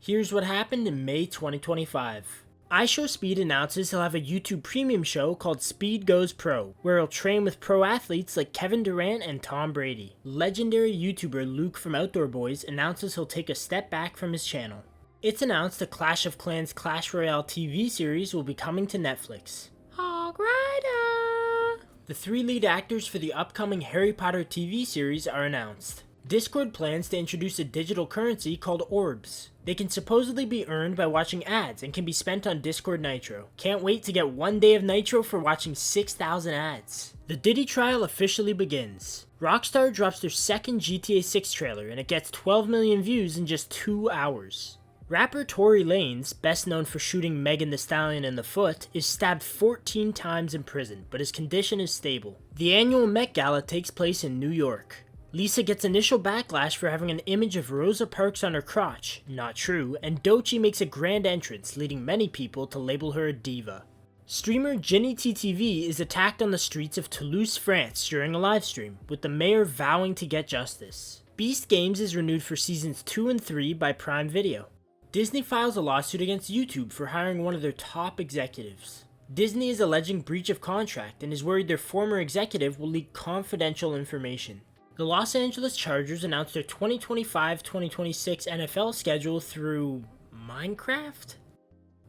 Here's what happened in May 2025. iShowSpeed announces he'll have a YouTube premium show called Speed Goes Pro, where he'll train with pro athletes like Kevin Durant and Tom Brady. Legendary YouTuber Luke from Outdoor Boys announces he'll take a step back from his channel. It's announced a Clash of Clans Clash Royale TV series will be coming to Netflix. Hog Rider! The 3 lead actors for the upcoming Harry Potter TV series are announced. Discord plans to introduce a digital currency called Orbs. They can supposedly be earned by watching ads and can be spent on Discord Nitro. Can't wait to get 1 day of Nitro for watching 6,000 ads. The Diddy trial officially begins. Rockstar drops their second GTA 6 trailer and it gets 12 million views in just 2 hours. Rapper Tory Lanez, best known for shooting Megan Thee Stallion in the foot, is stabbed 14 times in prison, but his condition is stable. The annual Met Gala takes place in New York. Lisa gets initial backlash for having an image of Rosa Parks on her crotch, not true, and Doechii makes a grand entrance, leading many people to label her a diva. Streamer Ginny TTV is attacked on the streets of Toulouse, France during a livestream, with the mayor vowing to get justice. Beast Games is renewed for seasons 2 and 3 by Prime Video. Disney files a lawsuit against YouTube for hiring one of their top executives. Disney is alleging breach of contract and is worried their former executive will leak confidential information. The Los Angeles Chargers announced their 2025-2026 NFL schedule through Minecraft?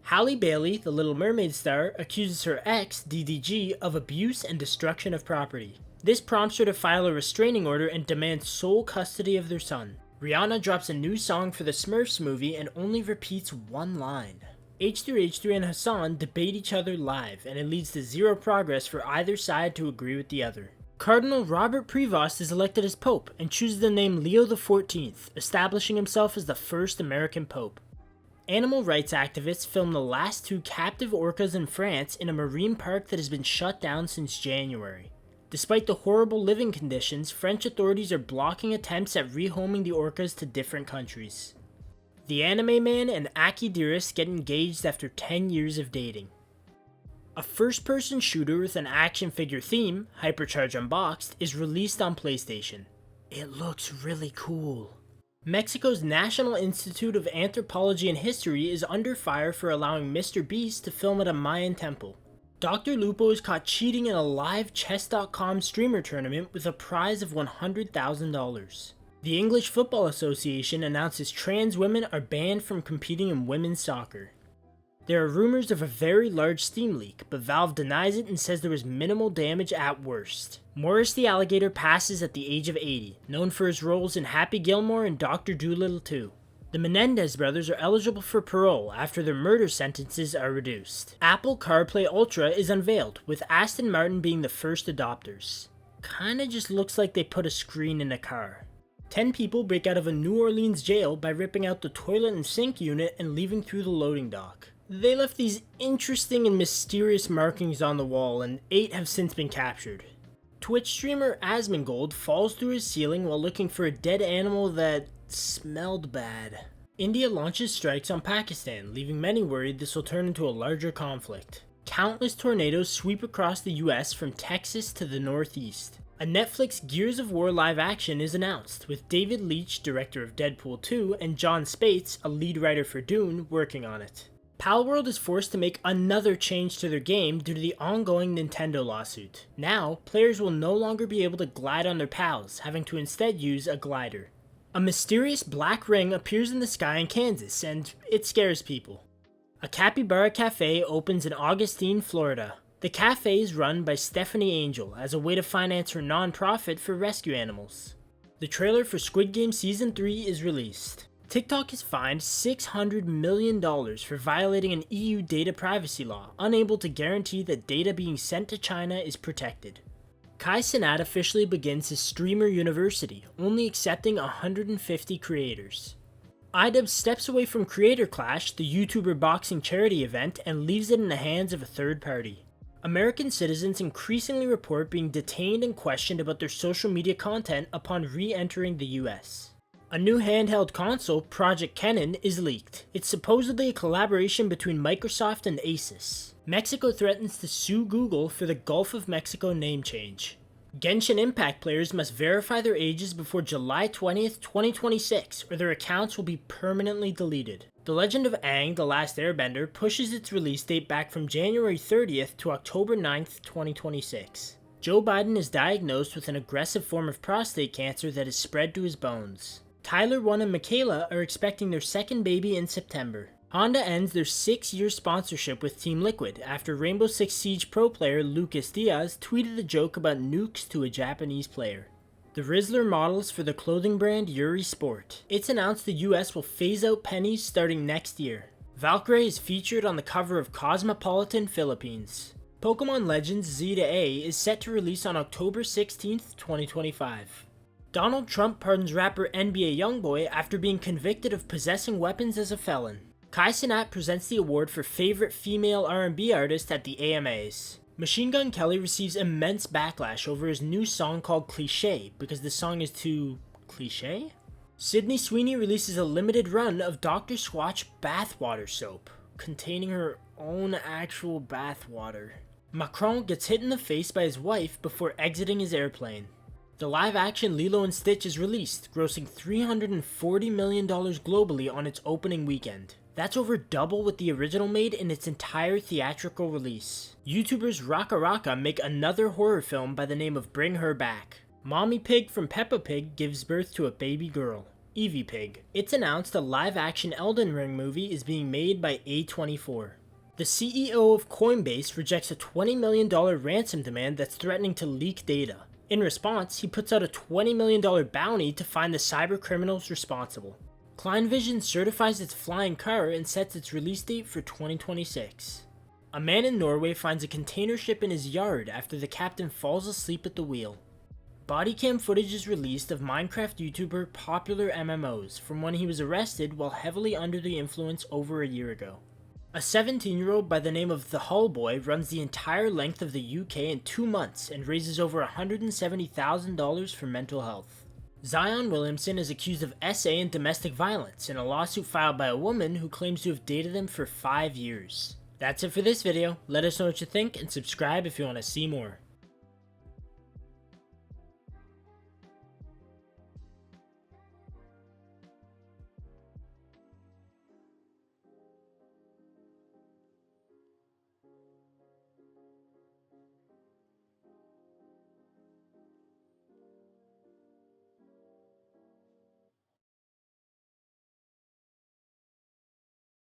Halle Bailey, the Little Mermaid star, accuses her ex, DDG, of abuse and destruction of property. This prompts her to file a restraining order and demand sole custody of their son. Rihanna drops a new song for the Smurfs movie and only repeats one line. H3H3 and Hasan debate each other live, and it leads to zero progress for either side to agree with the other. Cardinal Robert Prevost is elected as Pope and chooses the name Leo XIV, establishing himself as the first American Pope. Animal rights activists filmed the last 2 captive orcas in France in a marine park that has been shut down since January. Despite the horrible living conditions, French authorities are blocking attempts at rehoming the orcas to different countries. The Anime Man and Aki Dearest get engaged after 10 years of dating. A first-person shooter with an action figure theme, Hypercharge Unboxed, is released on PlayStation. It looks really cool. Mexico's National Institute of Anthropology and History is under fire for allowing Mr. Beast to film at a Mayan temple. Dr. Lupo is caught cheating in a live Chess.com streamer tournament with a prize of $100,000. The English Football Association announces trans women are banned from competing in women's soccer. There are rumors of a very large Steam leak, but Valve denies it and says there was minimal damage at worst. Morris the Alligator passes at the age of 80, known for his roles in Happy Gilmore and Dr. Dolittle 2. The Menendez brothers are eligible for parole after their murder sentences are reduced. Apple CarPlay Ultra is unveiled, with Aston Martin being the first adopters. Kinda just looks like they put a screen in a car. 10 people break out of a New Orleans jail by ripping out the toilet and sink unit and leaving through the loading dock. They left these interesting and mysterious markings on the wall, and 8 have since been captured. Twitch streamer Asmongold falls through his ceiling while looking for a dead animal that smelled bad. India launches strikes on Pakistan, leaving many worried this will turn into a larger conflict. Countless tornadoes sweep across the US from Texas to the Northeast. A Netflix Gears of War live action is announced, with David Leitch, director of Deadpool 2, and John Spates, a lead writer for Dune, working on it. Palworld is forced to make another change to their game due to the ongoing Nintendo lawsuit. Now, players will no longer be able to glide on their pals, having to instead use a glider. A mysterious black ring appears in the sky in Kansas, and it scares people. A capybara cafe opens in Augustine, Florida. The cafe is run by Stephanie Angel as a way to finance her non-profit for rescue animals. The trailer for Squid Game Season 3 is released. TikTok is fined $600 million for violating an EU data privacy law, unable to guarantee that data being sent to China is protected. Cenat officially begins his streamer university, only accepting 150 creators. iDub steps away from Creator Clash, the YouTuber boxing charity event, and leaves it in the hands of a third party. American citizens increasingly report being detained and questioned about their social media content upon re-entering the US. A new handheld console, Project Kennen, is leaked. It's supposedly a collaboration between Microsoft and Asus. Mexico threatens to sue Google for the Gulf of Mexico name change. Genshin Impact players must verify their ages before July 20th, 2026, or their accounts will be permanently deleted. The Legend of Aang, The Last Airbender pushes its release date back from January 30th to October 9th, 2026. Joe Biden is diagnosed with an aggressive form of prostate cancer that is spread to his bones. Tyler 1 and Michaela are expecting their second baby in September. Honda ends their 6-year sponsorship with Team Liquid after Rainbow Six Siege pro player Lucas Diaz tweeted a joke about nukes to a Japanese player. The Rizzler models for the clothing brand Yuri Sport. It's announced the US will phase out pennies starting next year. Valkyrae is featured on the cover of Cosmopolitan Philippines. Pokemon Legends Z to A is set to release on October 16th, 2025. Donald Trump pardons rapper NBA Youngboy after being convicted of possessing weapons as a felon. Cenat presents the award for Favorite Female R&B Artist at the AMAs. Machine Gun Kelly receives immense backlash over his new song called Cliché because the song is too cliché? Sydney Sweeney releases a limited run of Dr. Squatch bathwater soap, containing her own actual bathwater. Macron gets hit in the face by his wife before exiting his airplane. The live-action Lilo & Stitch is released, grossing $340 million globally on its opening weekend. That's over double what the original made in its entire theatrical release. YouTubers Raka Raka make another horror film by the name of Bring Her Back. Mommy Pig from Peppa Pig gives birth to a baby girl, Evie Pig. It's announced a live-action Elden Ring movie is being made by A24. The CEO of Coinbase rejects a $20 million ransom demand that's threatening to leak data. In response, he puts out a $20 million bounty to find the cyber criminals responsible. ClineVision certifies its flying car and sets its release date for 2026. A man in Norway finds a container ship in his yard after the captain falls asleep at the wheel. Bodycam footage is released of Minecraft YouTuber Popular MMOs from when he was arrested while heavily under the influence over a year ago. A 17-year-old by the name of The Hull Boy runs the entire length of the UK in 2 months and raises over $170,000 for mental health. Zion Williamson is accused of SA and domestic violence in a lawsuit filed by a woman who claims to have dated him for 5 years. That's it for this video. Let us know what you think and subscribe if you want to see more.